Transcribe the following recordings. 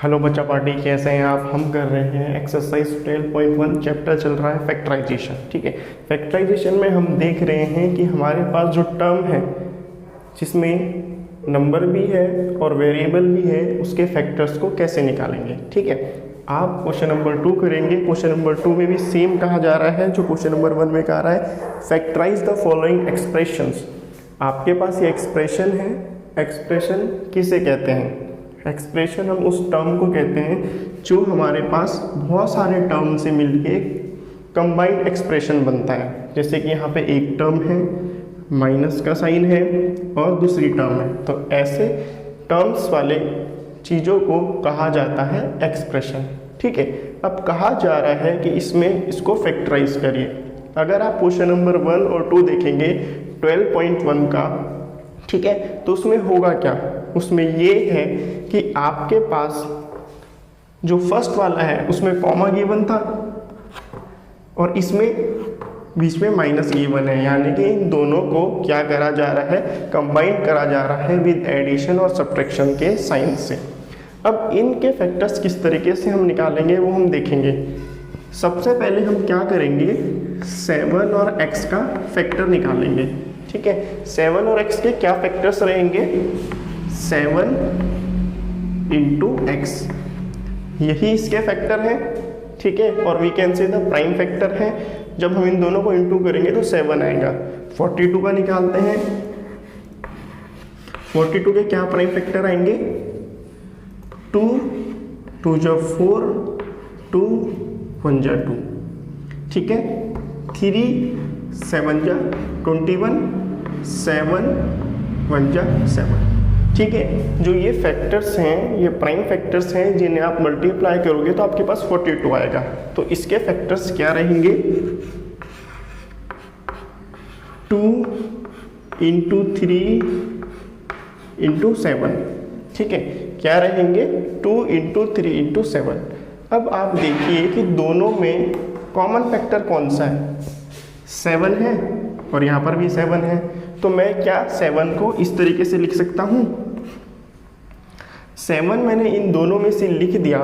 Hello बच्चा party, कैसे हैं आप। हम कर रहे हैं एक्सरसाइज 12.1 चैप्टर चल रहा है फैक्टराइजेशन। ठीक है, फैक्टराइजेशन में हम देख रहे हैं कि हमारे पास जो टर्म है जिसमें नंबर भी है और वेरिएबल भी है, उसके फैक्टर्स को कैसे निकालेंगे। ठीक है, आप क्वेश्चन नंबर 2 करेंगे। क्वेश्चन नंबर 2 में भी सेम कहा जा रहा है जो क्वेश्चन नंबर 1 में कहा रहा है, फैक्टराइज द फॉलोइंग एक्सप्रेशंस। आपके पास ये एक्सप्रेशन है। एक्सप्रेशन किसे कहते हैं? एक्सप्रेशन हम उस टर्म को कहते हैं जो हमारे पास बहुत सारे टर्म से मिलके कंबाइंड एक्सप्रेशन बनता है। जैसे कि यहाँ पे एक टर्म है, माइनस का साइन है और दूसरी टर्म है, तो ऐसे टर्म्स वाले चीज़ों को कहा जाता है एक्सप्रेशन। ठीक है, अब कहा जा रहा है कि इसमें इसको फैक्टराइज करिए। अगर आप क्वेश्चन नंबर 1 और 2 देखेंगे 12.1 का, ठीक है, तो उसमें होगा क्या? उसमें ये है कि आपके पास जो फर्स्ट वाला है उसमें कॉमा गिवन था और इसमें बीच में माइनस गिवन है, यानी कि इन दोनों को क्या करा जा रहा है, कंबाइन करा जा रहा है विद एडिशन और सब्ट्रैक्शन के साइन से। अब इनके फैक्टर्स किस तरीके से हम निकालेंगे वो हम देखेंगे। सबसे पहले हम क्या करेंगे, 7 और x का फैक्टर निकालेंगे। ठीक है, 7 और x के क्या फैक्टर्स रहेंगे? 7 इंटू x, यही इसके फैक्टर है। ठीक है, और we can say the prime factor है। जब हम इन दोनों को इंटू करेंगे तो 7 आएगा। 42 का निकालते हैं। 42 के क्या प्राइम फैक्टर आएंगे? 2, 2 जा 4, 2, 1 जा 2। ठीक है, 3, 7 जा 21, 7, 1 जा 7। ठीक है, जो ये फैक्टर्स हैं, ये प्राइम फैक्टर्स हैं, जिन्हें आप मल्टीप्लाई करोगे तो आपके पास 42 आएगा। तो इसके फैक्टर्स क्या रहेंगे? 2 इंटू 3 इंटू 7। ठीक है, क्या रहेंगे? 2 इंटू 3 इंटू 7। अब आप देखिए कि दोनों में कॉमन फैक्टर कौन सा है? 7 है और यहाँ पर भी 7 है। तो मैं क्या 7 को इस तरीके से लिख सकता हूँ? 7 मैंने इन दोनों में से लिख दिया,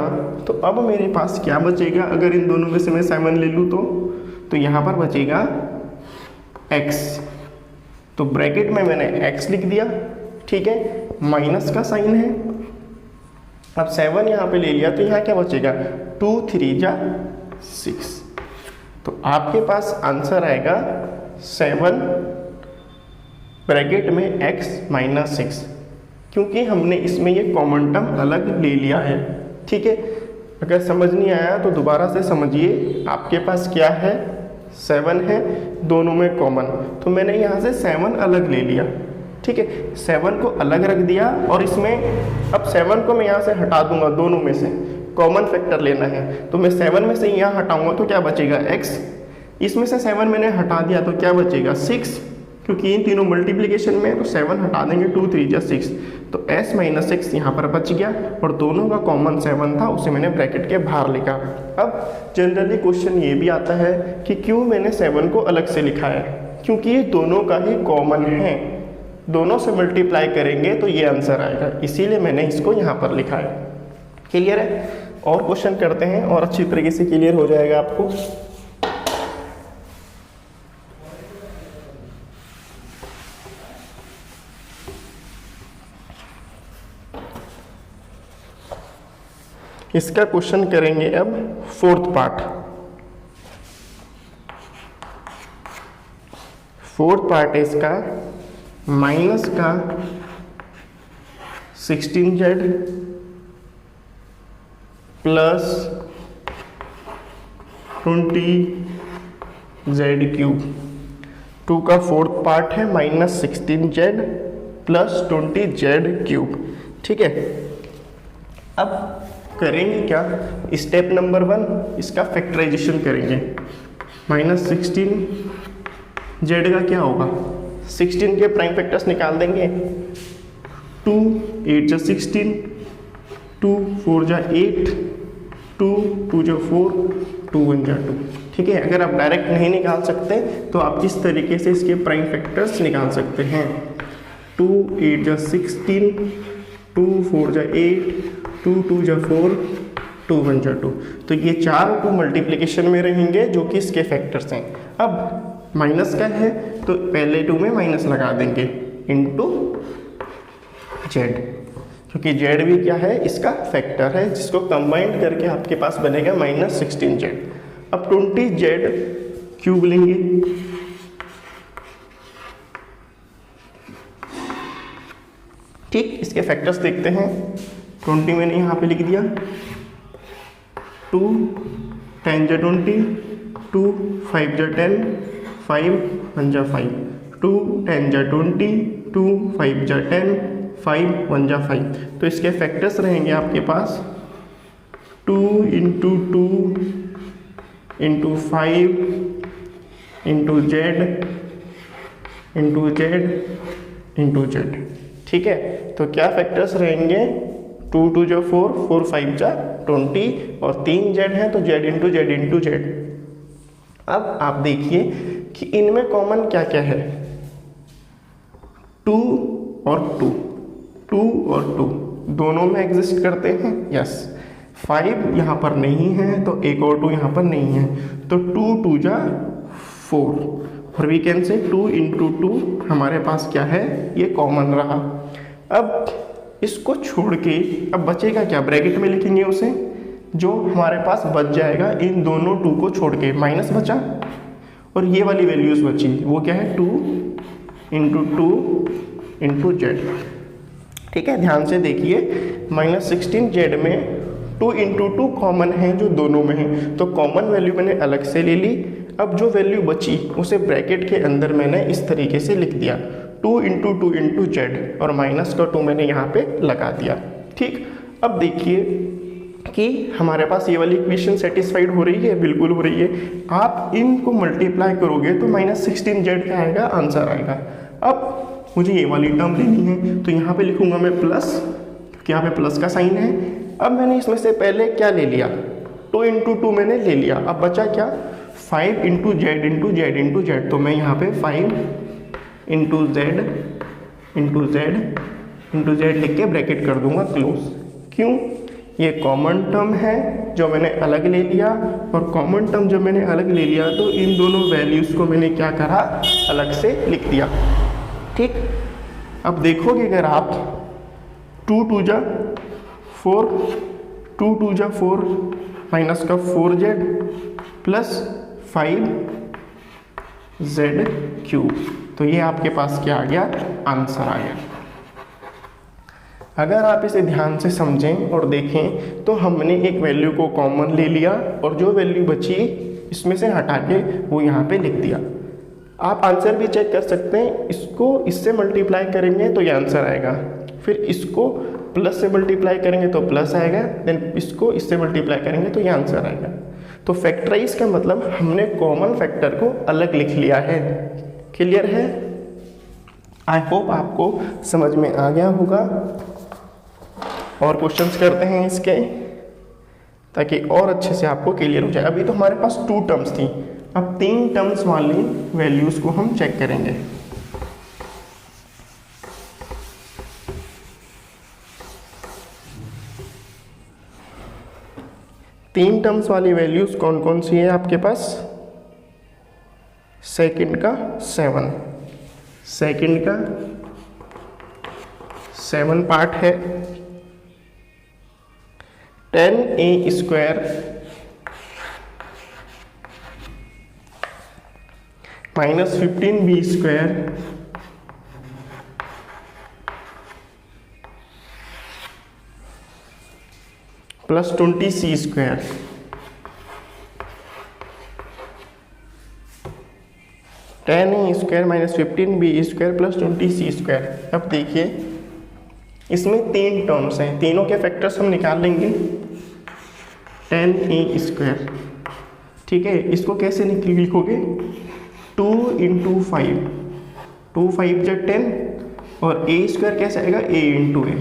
तो अब मेरे पास क्या बचेगा? अगर इन दोनों में से मैं 7 ले लूँ तो यहाँ पर बचेगा x। तो ब्रैकेट में मैंने x लिख दिया। ठीक है, माइनस का साइन है। अब 7 यहाँ पे ले लिया तो यहाँ क्या बचेगा? 2, 3 जा 6। तो आपके पास आंसर आएगा 7 ब्रैकेट में x माइनस 6, क्योंकि हमने इसमें ये कॉमन टर्म अलग ले लिया है। ठीक है, अगर समझ नहीं आया तो दोबारा से समझिए। आपके पास क्या है? 7 है, दोनों में कॉमन, तो मैंने यहाँ से 7 अलग ले लिया। ठीक है, 7 को अलग रख दिया और इसमें अब 7 को मैं यहाँ से हटा दूंगा, दोनों में से कॉमन फैक्टर लेना है। तो मैं 7 में से यहाँ हटाऊंगा तो क्या बचेगा? x। इसमें से 7 मैंने हटा दिया तो क्या बचेगा? 6, क्योंकि इन तीनों मल्टीप्लिकेशन में, तो 7 हटा देंगे, 2, 3 जा 6, तो s माइनस 6 यहाँ पर बच गया और दोनों का कॉमन 7 था, उसे मैंने ब्रैकेट के बाहर लिखा। अब जनरली क्वेश्चन ये भी आता है कि क्यों मैंने 7 को अलग से लिखा है? क्योंकि ये दोनों का ही कॉमन है, दोनों से मल्टीप्लाई करेंगे तो ये आंसर आएगा, इसीलिए मैंने इसको यहाँ पर लिखा है। क्लियर है? और क्वेश्चन करते हैं और अच्छी तरीके से क्लियर हो जाएगा आपको। इसका क्वेश्चन करेंगे अब 4th पार्ट। 4th पार्ट है इसका, माइनस का 16z प्लस 20z क्यूब। 2 का 4th पार्ट है minus 16z plus 20z cube. ठीक है, अब करेंगे क्या? स्टेप नंबर 1, इसका फैक्टराइजेशन करेंगे। माइनस 16z का क्या होगा? 16 के प्राइम फैक्टर्स निकाल देंगे। 2, 8 जा 16, 2, 4 जा 8, 2, 2 जा 4, 2, 1 जा 2। ठीक है, अगर आप डायरेक्ट नहीं निकाल सकते तो आप इस तरीके से इसके प्राइम फैक्टर्स निकाल सकते हैं। 2, 8 जा 16, 2, 4 जा 8, 2 2 जा 4, 2 1 जा 2। तो ये 4 2 मल्टीप्लिकेशन में रहेंगे जो कि इसके फैक्टर्स हैं। अब माइनस का है तो पहले 2 में माइनस लगा देंगे इनटू जेड, क्योंकि जेड भी क्या है, इसका फैक्टर है, जिसको कंबाइंड करके आपके पास बनेगा -16 जेड। अब 20 जेड क्यूब लेंगे, ठीक। इसके फैक्टर्स देखते हैं। 20 मैंने यहाँ पे लिख दिया, 2 10 जा 20, 2 5 जा 10, 5 1 जा 5, 2 10 जा 20, 2 5 जा 10, 5 1 जा 5। तो इसके फैक्टर्स रहेंगे आपके पास 2 into 2 into 5 into Z into Z into Z, ठीक है। तो क्या फैक्टर्स रहेंगे, 2 2 जा 4, 4 5 जा 20 और 3 जेड है तो Z into Z into Z. अब आप देखिए कि इनमें कॉमन क्या क्या है, 2 और 2, 2 और 2 दोनों में एग्जिस्ट करते हैं, यस। 5 यहाँ पर नहीं है तो एक और 2 यहाँ पर नहीं है, तो 2 2 जा 4 और वी कैन से 2 इंटू 2 हमारे पास क्या है, ये कॉमन रहा। अब इसको छोड़ के अब बचेगा क्या, ब्रैकेट में लिखेंगे उसे, जो हमारे पास बच जाएगा इन दोनों 2 को छोड़ के माइनस बचा और ये वाली वैल्यूज बची, वो क्या है 2 इंटू 2 इंटू जेड, ठीक है। ध्यान से देखिए, -16 जेड में 2 इंटू 2 कॉमन है जो दोनों में है, तो कॉमन वैल्यू मैंने अलग से ले ली। अब जो वैल्यू बची उसे ब्रैकेट के अंदर मैंने इस तरीके से लिख दिया, 2 इंटू 2 इंटू जेड और माइनस का 2 मैंने यहाँ पे लगा दिया, ठीक। अब देखिए कि हमारे पास ये वाली इक्वेशन सेटिस्फाइड हो रही है, बिल्कुल हो रही है। आप इनको मल्टीप्लाई करोगे तो -16 जेड क्या आएगा, आंसर आएगा। अब मुझे ये वाली टर्म लेनी है तो यहाँ पे लिखूंगा मैं प्लस, क्योंकि यहाँ पे प्लस का साइन है। अब मैंने इसमें से पहले क्या ले लिया, 2 इंटू 2 मैंने ले लिया, अब बचा क्या, 5 into Z into Z into Z. तो मैं यहाँ पे 5 into Z into Z into Z लिख के ब्रैकेट कर दूंगा क्लोज। क्यों, ये कॉमन टर्म है जो मैंने अलग ले लिया, और कॉमन टर्म जब मैंने अलग ले लिया तो इन दोनों वैल्यूज़ को मैंने क्या करा, अलग से लिख दिया, ठीक। अब देखोगे अगर आप 2 2 जा 4, 2 2 जा 4 माइनस का 4 जेड प्लस 5 जेड क्यूब, तो ये आपके पास क्या आ गया, आंसर आ गया। अगर आप इसे ध्यान से समझें और देखें तो हमने एक वैल्यू को कॉमन ले लिया और जो वैल्यू बची इसमें से हटा के वो यहाँ पे लिख दिया। आप आंसर भी चेक कर सकते हैं, इसको इससे मल्टीप्लाई करेंगे तो ये आंसर आएगा, फिर इसको प्लस से मल्टीप्लाई करेंगे तो प्लस आएगा, देन इसको इससे मल्टीप्लाई करेंगे तो ये आंसर आएगा। तो फैक्टराइज का मतलब हमने कॉमन फैक्टर को अलग लिख लिया है। क्लियर है? आई होप आपको समझ में आ गया होगा। और क्वेश्चंस करते हैं इसके, ताकि और अच्छे से आपको क्लियर हो जाए। अभी तो हमारे पास 2 टर्म्स थी, अब 3 टर्म्स वाली वैल्यूज़ को हम चेक करेंगे। तीन टर्म्स वाली वैल्यूज़ कौन कौन सी है आपके पास? सेकंड का 7, सेकंड का 7 पार्ट है 10a square minus 15b square plus 20c square. Ten A square minus 15b square plus 20c square. अब देखिए इसमें 3 टर्म्स हैं, तीनों के फैक्टर्स हम निकाल लेंगे। 10a स्क्वायर, ठीक है, इसको कैसे लिखोगे? 2 इंटू 5, 2 5 जा 10 और a स्क्वायर कैसे आएगा? a इंटू ए।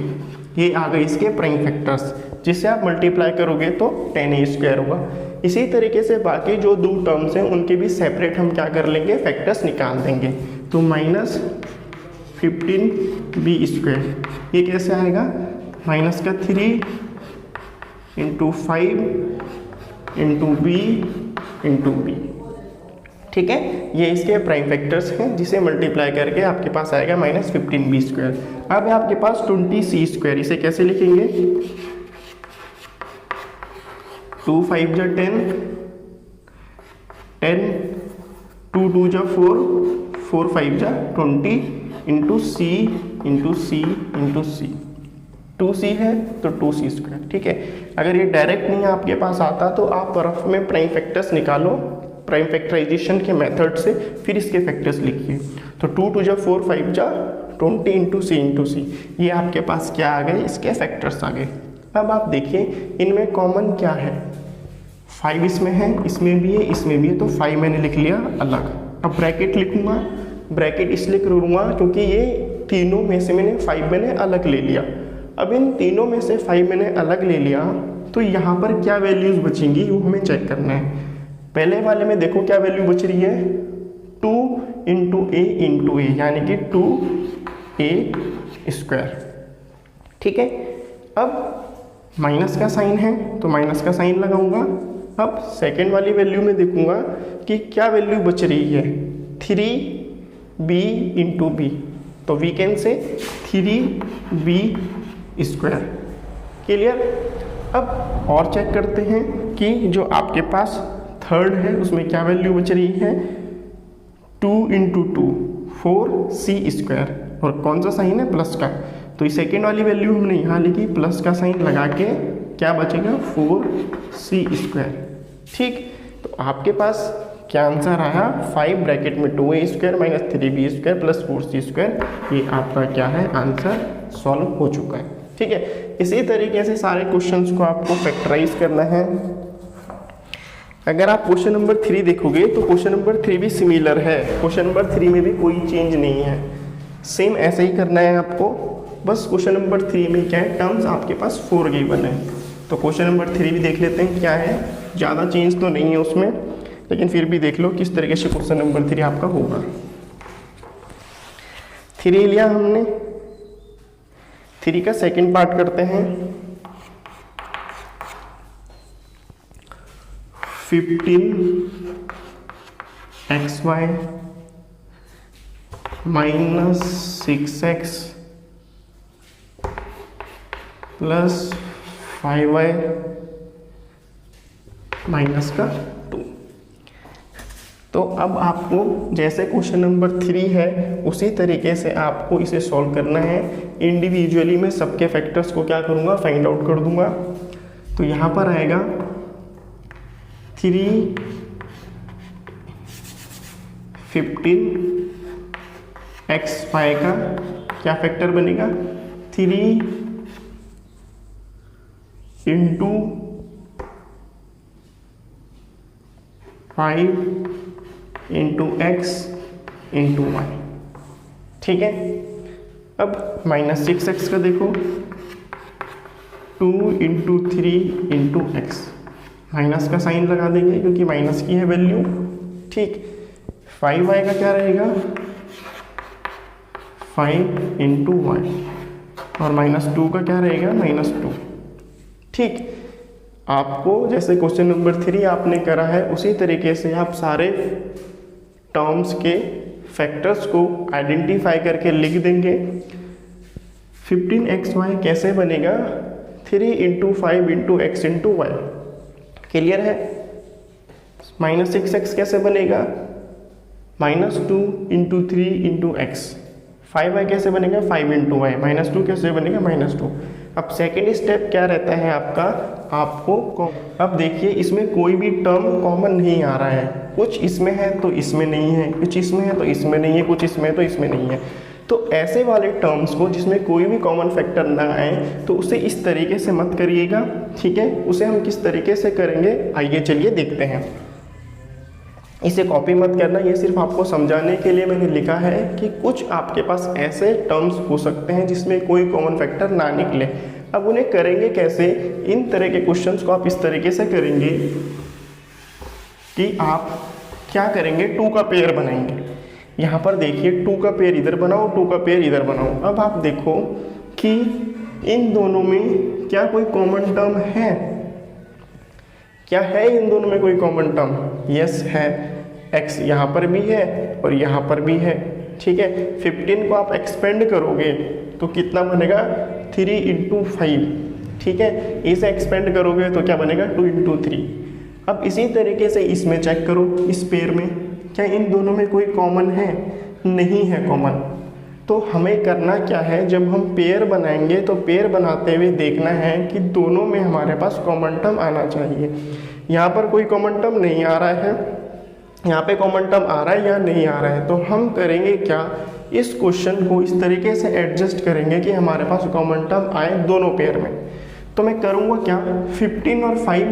ये आ गए इसके प्राइम फैक्टर्स, जिससे आप मल्टीप्लाई करोगे तो 10a स्क्वायर होगा। इसी तरीके से बाकी जो 2 टर्म्स हैं उनके भी सेपरेट हम क्या कर लेंगे? फैक्टर्स निकाल देंगे। तो माइनस 15b स्क्वायर ये कैसे आएगा? माइनस का 3 into 5 into B into B. ठीक है, ये इसके प्राइम फैक्टर्स हैं जिसे मल्टीप्लाई करके आपके पास आएगा -15b²। अब है आपके पास 20c², इसे कैसे लिखेंगे? 2 5 जा 10, 10 2 2 जा 4, 4 5 जा 20 इंटू सी इंटू सी इंटू सी। 2c है तो 2c²। ठीक है, अगर ये डायरेक्ट नहीं आपके पास आता तो आप रफ में प्राइम फैक्टर्स निकालो प्राइम फैक्टराइजेशन के मेथड से, फिर इसके फैक्टर्स लिखिए। तो 2 2 जा 4, 5 जा 20 इंटू सी, ये आपके पास क्या आ गए? इसके फैक्टर्स आ गए। अब आप देखिए इनमें कॉमन क्या है? 5 इसमें है, इसमें भी है, इसमें भी है, तो 5 मैंने लिख लिया अलग। अब ब्रैकेट लिखूंगा, ब्रैकेट इसलिए करूँगा क्योंकि ये तीनों में से मैंने 5 मैंने अलग ले लिया। अब इन तीनों में से 5 मैंने अलग ले लिया, तो यहाँ पर क्या वैल्यूज़ बचेंगी वो हमें चेक करना है। पहले वाले में देखो क्या वैल्यू बच रही है? 2 इंटू ए, यानी कि 2a²। ठीक है, अब माइनस का साइन है तो माइनस का साइन लगाऊंगा। अब सेकेंड वाली वैल्यू में देखूंगा कि क्या वैल्यू बच रही है? 3b इंटू बी, तो we can say 3b²। Clear? अब और चेक करते हैं कि जो आपके पास थर्ड है उसमें क्या वैल्यू बच रही है? 2 इंटू 2 4c², और कौन सा साइन है? प्लस का, तो ये सेकेंड वाली वैल्यू हमने यहाँ लिखी, प्लस का साइन लगा के क्या बचेगा? 4c²। ठीक, तो आपके पास क्या आंसर आया? 5 ब्रैकेट में 2a² minus 3b² plus 4c²। ये आपका क्या है? आंसर सॉल्व हो चुका है। ठीक है, इसी तरीके से सारे क्वेश्चंस को आपको फैक्टराइज करना है। अगर आप क्वेश्चन नंबर 3 देखोगे तो क्वेश्चन नंबर 3 भी सिमिलर है, क्वेश्चन नंबर 3 में भी कोई चेंज नहीं है, सेम ऐसे ही करना है आपको। बस क्वेश्चन नंबर 3 में क्या है? टर्म्स आपके पास 4 गिवन है। तो क्वेश्चन नंबर 3 भी देख लेते हैं क्या है। ज़्यादा चेंज तो नहीं है उसमें, लेकिन फिर भी देख लो किस तरीके से क्वेश्चन नंबर 3 आपका होगा। 3 लिया हमने, 3 का सेकेंड पार्ट करते हैं। 15xy minus 6x plus 5y minus का 2। तो अब आपको जैसे क्वेश्चन नंबर 3 है उसी तरीके से आपको इसे सॉल्व करना है। इंडिविजुअली मैं सबके फैक्टर्स को क्या करूँगा? फाइंड आउट कर दूंगा। तो यहाँ पर आएगा 3 15xy का क्या फैक्टर बनेगा? 3 into 5 into x into y. ठीक है, अब माइनस 6x का देखो, 2 इंटू 3 इंटू एक्स, माइनस का साइन लगा देंगे क्योंकि माइनस की है वैल्यू। ठीक, 5y का क्या रहेगा? 5 इंटू वाई, और -2 का क्या रहेगा? -2। ठीक, आपको जैसे क्वेश्चन नंबर 3 आपने करा है उसी तरीके से आप सारे टर्म्स के फैक्टर्स को आइडेंटिफाई करके लिख देंगे। 15xy कैसे बनेगा? 3 into 5 into x into y. Clear है? -6x कैसे बनेगा? -2 इंटू 3 इंटू एक्स। 5y कैसे बनेगा? 5 इंटू वाई। -2 कैसे बनेगा? -2। अब सेकेंड स्टेप क्या रहता है आपका? आपको अब देखिए इसमें कोई भी टर्म कॉमन नहीं आ रहा है, कुछ इसमें है तो इसमें नहीं है, कुछ इसमें है तो इसमें नहीं है, कुछ इसमें है तो इसमें नहीं है। तो ऐसे वाले टर्म्स को जिसमें कोई भी कॉमन फैक्टर ना आए तो उसे इस तरीके से मत करिएगा। ठीक है, उसे हम किस तरीके से करेंगे आइए चलिए देखते हैं। इसे कॉपी मत करना, ये सिर्फ आपको समझाने के लिए मैंने लिखा है कि कुछ आपके पास ऐसे टर्म्स हो सकते हैं जिसमें कोई कॉमन फैक्टर ना निकले। अब उन्हें करेंगे कैसे? इन तरह के क्वेश्चंस को आप इस तरीके से करेंगे कि आप क्या करेंगे? 2 का पेयर बनाएंगे। यहाँ पर देखिए 2 का पेयर इधर बनाओ, 2 का पेयर इधर बनाओ। अब आप देखो कि इन दोनों में क्या कोई कॉमन टर्म है? क्या है इन दोनों में कोई कॉमन टर्म? यस है, x यहाँ पर भी है और यहाँ पर भी है। ठीक है, 15 को आप एक्सपेंड करोगे तो कितना बनेगा? 3 × 5। ठीक है, इसे एक्सपेंड करोगे तो क्या बनेगा? 2 × 3। अब इसी तरीके से इसमें चेक करो, इस पेयर में क्या इन दोनों में कोई कॉमन है? नहीं है कॉमन। तो हमें करना क्या है, जब हम पेयर बनाएंगे तो पेयर बनाते हुए देखना है कि दोनों में हमारे पास कॉमन टर्म आना चाहिए। यहाँ पर कोई कॉमन टर्म नहीं आ रहा है, यहाँ पे कॉमन टर्म आ रहा है या नहीं आ रहा है। तो हम करेंगे क्या, इस क्वेश्चन को इस तरीके से एडजस्ट करेंगे कि हमारे पास कॉमन टर्म आए दोनों पेयर में। तो मैं करूँगा क्या, 15 और 5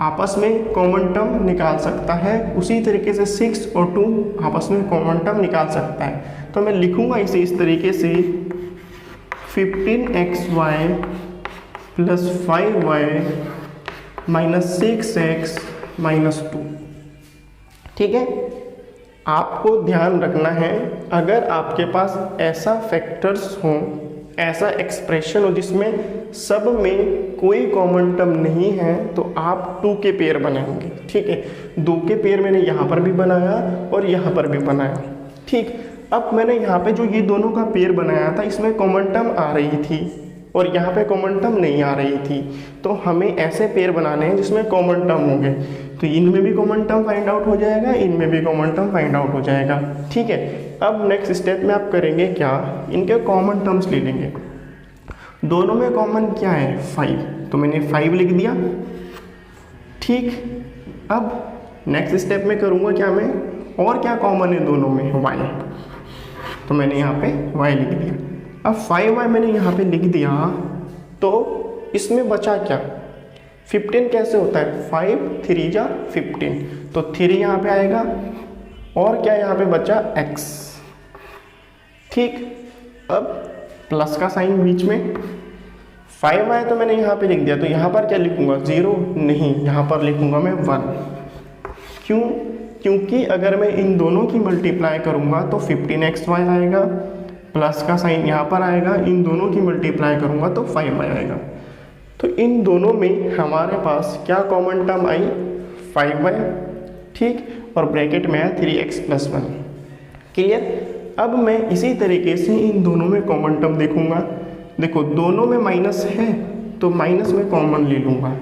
आपस में कॉमन टर्म निकाल सकता है, उसी तरीके से 6 और 2 आपस में कॉमन टर्म निकाल सकता है। तो मैं लिखूँगा इसे इस तरीके से 15xy + 5y - 6x - 2। ठीक है, आपको ध्यान रखना है, अगर आपके पास ऐसा फैक्टर्स हो, ऐसा एक्सप्रेशन हो जिसमें सब में कोई कॉमन टर्म नहीं है, तो आप 2 के पेयर बनाएंगे। ठीक है, 2 के पेयर मैंने यहाँ पर भी बनाया और यहाँ पर भी बनाया। ठीक, अब मैंने यहाँ पे जो ये दोनों का पेयर बनाया था, इसमें कॉमन टर्म आ रही थी और यहाँ पे कॉमन टर्म नहीं आ रही थी। तो हमें ऐसे पेयर बनाने हैं जिसमें कॉमन टर्म होंगे। तो इनमें भी कॉमन टर्म फाइंड आउट हो जाएगा, इनमें भी कॉमन टर्म फाइंड आउट हो जाएगा। ठीक है, अब नेक्स्ट स्टेप में आप करेंगे क्या, इनके कॉमन टर्म्स ले लेंगे। दोनों में कॉमन क्या है? 5, तो मैंने 5 लिख दिया। ठीक, अब नेक्स्ट स्टेप में करूँगा क्या मैं, और क्या कॉमन है दोनों में? y, तो मैंने यहाँ पे y लिख दिया। अब 5y मैंने यहाँ पे लिख दिया, तो इसमें बचा क्या? 15 कैसे होता है? 5 3 जा 15, तो 3 यहाँ पे आएगा और क्या यहाँ पे बचा? x। ठीक, अब प्लस का साइन बीच में, 5y तो मैंने यहाँ पे लिख दिया, तो यहाँ पर क्या लिखूँगा? 0 नहीं, यहाँ पर लिखूँगा मैं 1। क्यों? क्योंकि अगर मैं इन दोनों की मल्टीप्लाई करूँगा तो 15xy आएगा, प्लस का साइन यहाँ पर आएगा, इन दोनों की मल्टीप्लाई करूँगा तो 5y आएगा। तो इन दोनों में हमारे पास क्या कॉमन टर्म आई? 5y। ठीक, और ब्रैकेट में है 3x + 1। क्लियर? अब मैं इसी तरीके से इन दोनों में कॉमन टर्म देखूँगा। देखो, दोनों में माइनस है तो माइनस में कॉमन ले लूँगा।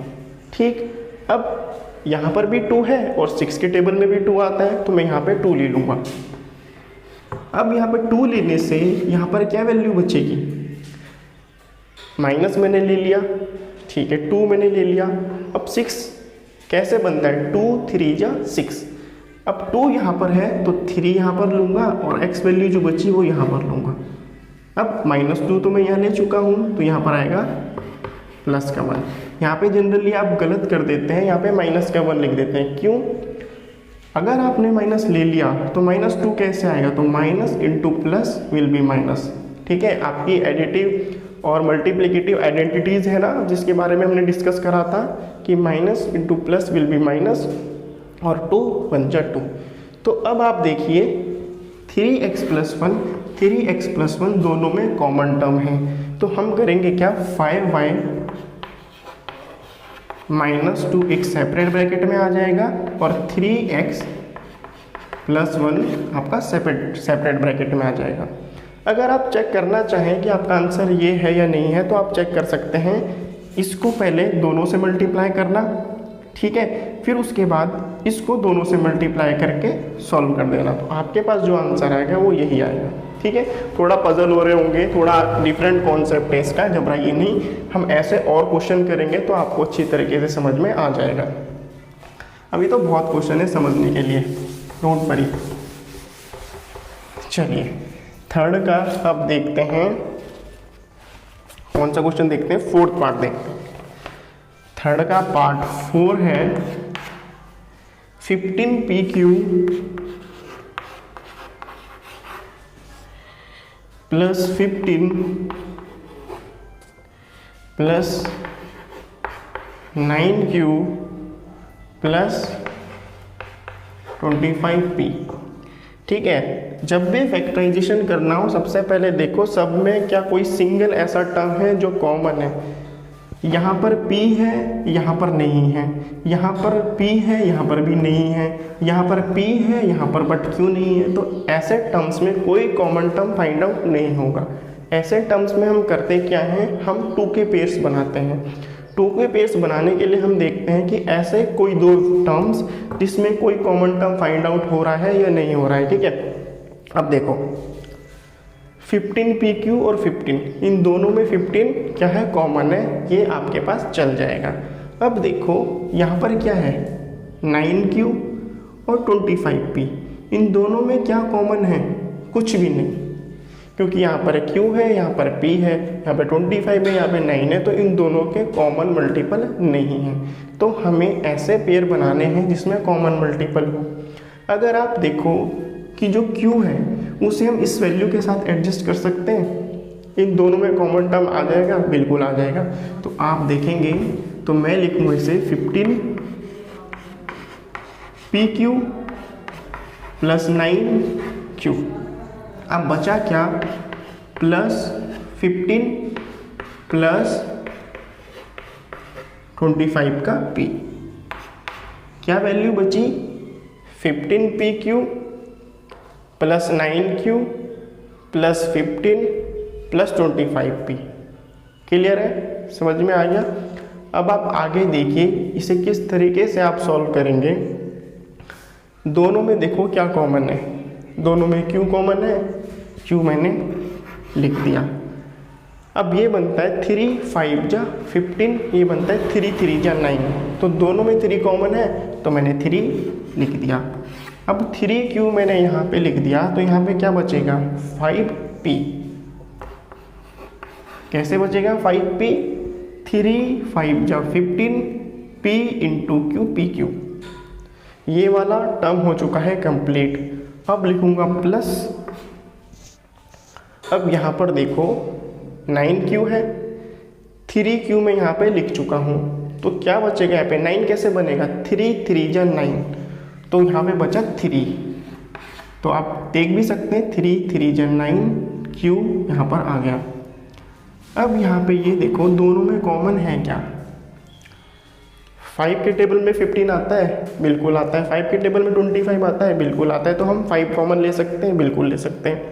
ठीक, अब यहाँ पर भी 2 है और 6 के टेबल में भी 2 आता है, तो मैं यहाँ पे 2 ले लूँगा। अब यहाँ पे 2 लेने से यहाँ पर क्या वैल्यू बचेगी? माइनस मैंने ले लिया, ठीक है, 2 मैंने ले लिया। अब 6 कैसे बनता है? 2 3 जा 6। अब 2 यहाँ पर है तो 3 यहाँ पर लूँगा और x वैल्यू जो बची वो यहाँ पर लूँगा। अब -2 तो मैं यहाँ ले चुका हूँ, तो यहाँ पर आएगा प्लस का 1। यहाँ पे जनरली आप गलत कर देते हैं, यहाँ पे माइनस का 1 लिख देते हैं। क्यों? अगर आपने माइनस ले लिया तो -2 कैसे आएगा? तो minus into plus will be minus. ठीक है, आपकी एडिटिव और मल्टीप्लिकेटिव आइडेंटिटीज़ है ना, जिसके बारे में हमने डिस्कस करा था कि minus into plus will be minus और 2 1 जा 2। तो अब आप देखिए 3x + 1 दोनों में कॉमन टर्म है, तो हम करेंगे क्या? 5y - 2 एक सेपरेट ब्रैकेट में आ जाएगा और 3x + 1 आपका सेपरेट ब्रैकेट में आ जाएगा। अगर आप चेक करना चाहें कि आपका आंसर ये है या नहीं है, तो आप चेक कर सकते हैं। इसको पहले दोनों से मल्टीप्लाई करना, ठीक है, फिर उसके बाद इसको दोनों से मल्टीप्लाई करके सॉल्व कर देना, तो आपके पास जो आंसर आएगा वो यही आएगा। ठीक है, थोड़ा पजल हो रहे होंगे, थोड़ा डिफरेंट कॉन्सेप्ट है इसका, घबराइए नहीं, हम ऐसे और क्वेश्चन करेंगे तो आपको अच्छी तरीके से समझ में आ जाएगा। अभी तो बहुत क्वेश्चन है समझने के लिए, डोंट वरी। चलिए थर्ड का अब देखते हैं, कौन सा क्वेश्चन देखते हैं? 4th पार्ट देखते हैं। थर्ड का पार्ट 4 है 15pq + 15 + 9q + 25p। ठीक है, जब भी फैक्टराइजेशन करना हो सबसे पहले देखो सब में क्या कोई सिंगल ऐसा टर्म है जो कॉमन है। यहाँ पर p है, यहाँ पर नहीं है, यहाँ पर p है, यहाँ पर भी नहीं है, यहाँ पर p है, यहाँ पर बट क्यों नहीं है। तो ऐसे टर्म्स में कोई कॉमन टर्म फाइंड आउट नहीं होगा। ऐसे टर्म्स में हम करते क्या हैं, हम 2 के पेयर्स बनाते हैं। 2 के पेयर्स बनाने के लिए हम देखते हैं कि ऐसे कोई 2 टर्म्स जिसमें कोई कॉमन टर्म फाइंड आउट हो रहा है या नहीं हो रहा है। ठीक है, अब देखो 15pq और 15, इन दोनों में 15 क्या है, कॉमन है, ये आपके पास चल जाएगा। अब देखो यहाँ पर क्या है, 9q और 25p, इन दोनों में क्या कॉमन है, कुछ भी नहीं, क्योंकि यहाँ पर q है, यहाँ पर p है, यहाँ पर 25 है, यहाँ पे 9 है, तो इन दोनों के कॉमन मल्टीपल नहीं है। तो हमें ऐसे पेयर बनाने हैं जिसमें कॉमन मल्टीपल हो। अगर आप देखो कि जो q है उसे हम इस वैल्यू के साथ एडजस्ट कर सकते हैं, इन दोनों में कॉमन टर्म आ जाएगा, बिल्कुल आ जाएगा। तो आप देखेंगे तो मैं लिखूँ इसे 15pq प्लस 9q। अब बचा क्या, प्लस 15 प्लस 25 का p, क्या वैल्यू बची, 15pq plus 9q plus 15 plus 25p। Clear है, समझ में आ गया। अब आप आगे देखिए इसे किस तरीके से आप सॉल्व करेंगे। दोनों में देखो क्या कॉमन है, दोनों में q कॉमन है, q मैंने लिख दिया। अब ये बनता है 3 5 जा 15, ये बनता है 3 3 जा 9, तो दोनों में 3 कॉमन है तो मैंने 3 लिख दिया। अब 3q मैंने यहाँ पे लिख दिया, तो यहाँ पे क्या बचेगा, 5p। कैसे बचेगा 5p, 3 5 जा 15 p इंटू q pq। ये वाला टर्म हो चुका है कंप्लीट। अब लिखूंगा प्लस, अब यहाँ पर देखो 9q है, 3q मैं यहाँ पे लिख चुका हूँ, तो क्या बचेगा यहाँ पे, 9 कैसे बनेगा, 3 3 जा 9, तो यहाँ पे बचा 3। तो आप देख भी सकते हैं 3 3 जा 9, q यहाँ पर आ गया। अब यहाँ पे ये देखो दोनों में कॉमन है क्या, 5 के टेबल में 15 आता है, बिल्कुल आता है, 5 के टेबल में 25 आता है, बिल्कुल आता है, तो हम 5 कॉमन ले सकते हैं, बिल्कुल ले सकते हैं।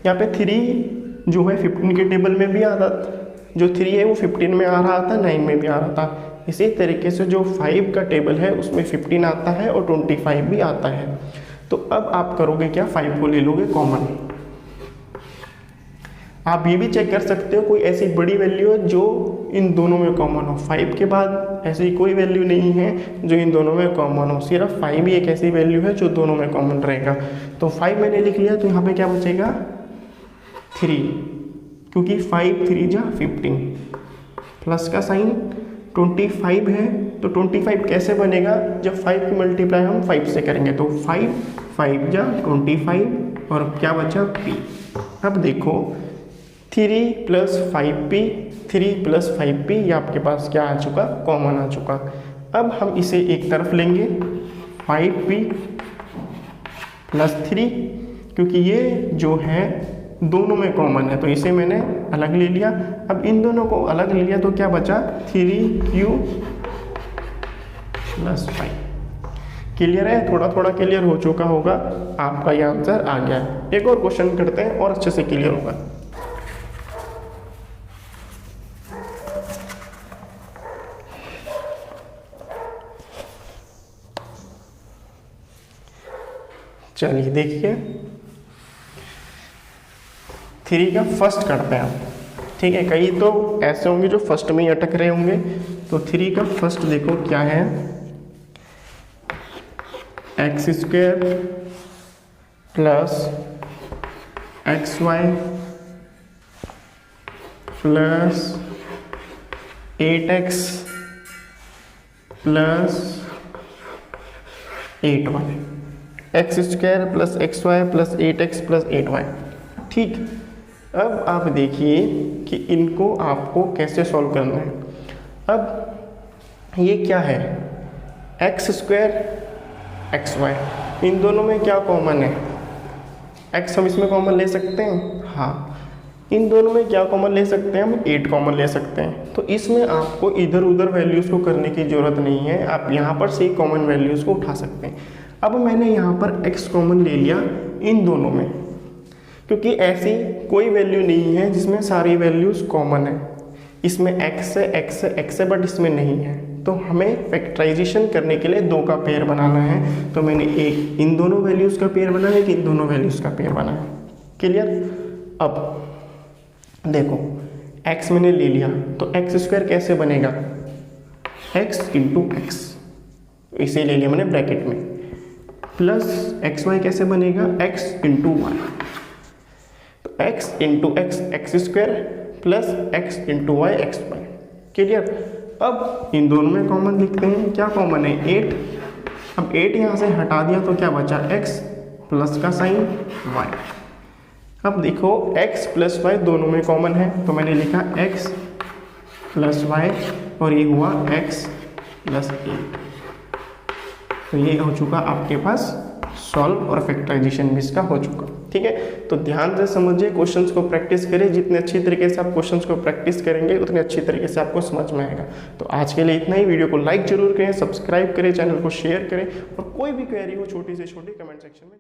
यहाँ पे 3 जो है 15 के टेबल में भी आता, जो 3 है वो 15 में आ रहा था, 9 में भी आ रहा था। इसी तरीके से जो 5 का टेबल है उसमें 15 आता है और 25 भी आता है। तो अब आप करोगे क्या, 5 को ले लोगे कॉमन। आप ये भी चेक कर सकते हो कोई ऐसी बड़ी वैल्यू है जो इन दोनों में कॉमन हो। 5 के बाद ऐसी कोई वैल्यू नहीं है जो इन दोनों में कॉमन हो, सिर्फ 5 ही एक ऐसी वैल्यू है जो दोनों में कॉमन रहेगा। तो 5 मैंने लिख लिया, तो यहाँ पे क्या बचेगा 3, क्योंकि 5 3 जा 15, प्लस का साइन 25 है, तो 25 कैसे बनेगा, जब 5 की मल्टीप्लाई हम 5 से करेंगे, तो 5 5 जा 25 और क्या बचा p। अब देखो 3 प्लस 5p, 3 प्लस 5p, ये आपके पास क्या आ चुका, कॉमन आ चुका। अब हम इसे एक तरफ लेंगे, 5p प्लस 3, क्योंकि ये जो है दोनों में कॉमन है, तो इसे मैंने अलग ले लिया। अब इन दोनों को अलग ले लिया तो क्या बचा, 3q प्लस 5। क्लियर है, थोड़ा थोड़ा क्लियर हो चुका होगा, आपका ये आंसर आ गया है। एक और क्वेश्चन करते हैं और अच्छे से क्लियर होगा। चलिए देखिए 3 का फर्स्ट करते हैं, ठीक है। कई तो ऐसे होंगे जो फर्स्ट में ही अटक रहे होंगे, तो 3 का फर्स्ट देखो क्या है, x² plus xy plus 8x plus 8y, x² plus xy plus 8x plus 8y। ठीक, अब आप देखिए कि इनको आपको कैसे सॉल्व करना है। अब ये क्या है, x² xy, इन दोनों में क्या कॉमन है, x हम इसमें कॉमन ले सकते हैं, हाँ। इन दोनों में क्या कॉमन ले सकते हैं हम, 8 कॉमन ले सकते हैं। तो इसमें आपको इधर उधर वैल्यूज़ को करने की ज़रूरत नहीं है, आप यहाँ पर से कॉमन वैल्यूज़ को उठा सकते हैं। अब मैंने यहाँ पर x कॉमन ले लिया इन दोनों में, क्योंकि ऐसी कोई वैल्यू नहीं है जिसमें सारी वैल्यूज़ कॉमन है। इसमें x है बट इसमें नहीं है। तो हमें फैक्टराइजेशन करने के लिए 2 का पेयर बनाना है। तो मैंने एक इन दोनों वैल्यूज़ का पेयर बनाया, कि इन दोनों वैल्यूज़ का पेयर बनाया। क्लियर। अब देखो x मैंने ले लिया, तो एक्स स्क्वायर कैसे बनेगा, x इंटू एक्स, इसे ले लिया मैंने ब्रैकेट में, प्लस एक्स वाई कैसे बनेगा, x इंटू वाई। तो x into x x square plus x into y x y. Clear. अब इन दोनों में कॉमन लिखते हैं, क्या कॉमन है, 8। अब 8 यहाँ से हटा दिया तो क्या बचा, x प्लस का साइन y। अब देखो x प्लस वाई दोनों में कॉमन है, तो मैंने लिखा x प्लस वाई और ये हुआ x प्लस 8। तो ये हो चुका आपके पास सॉल्व और फैक्टराइजेशन भी इसका हो चुका। ठीक है, तो ध्यान से समझिए, क्वेश्चंस को प्रैक्टिस करें। जितने अच्छी तरीके से आप क्वेश्चंस को प्रैक्टिस करेंगे उतने अच्छी तरीके से आपको समझ में आएगा। तो आज के लिए इतना ही। वीडियो को लाइक जरूर करें, सब्सक्राइब करें, चैनल को शेयर करें, और कोई भी क्वेरी हो छोटी से छोटी कमेंट सेक्शन में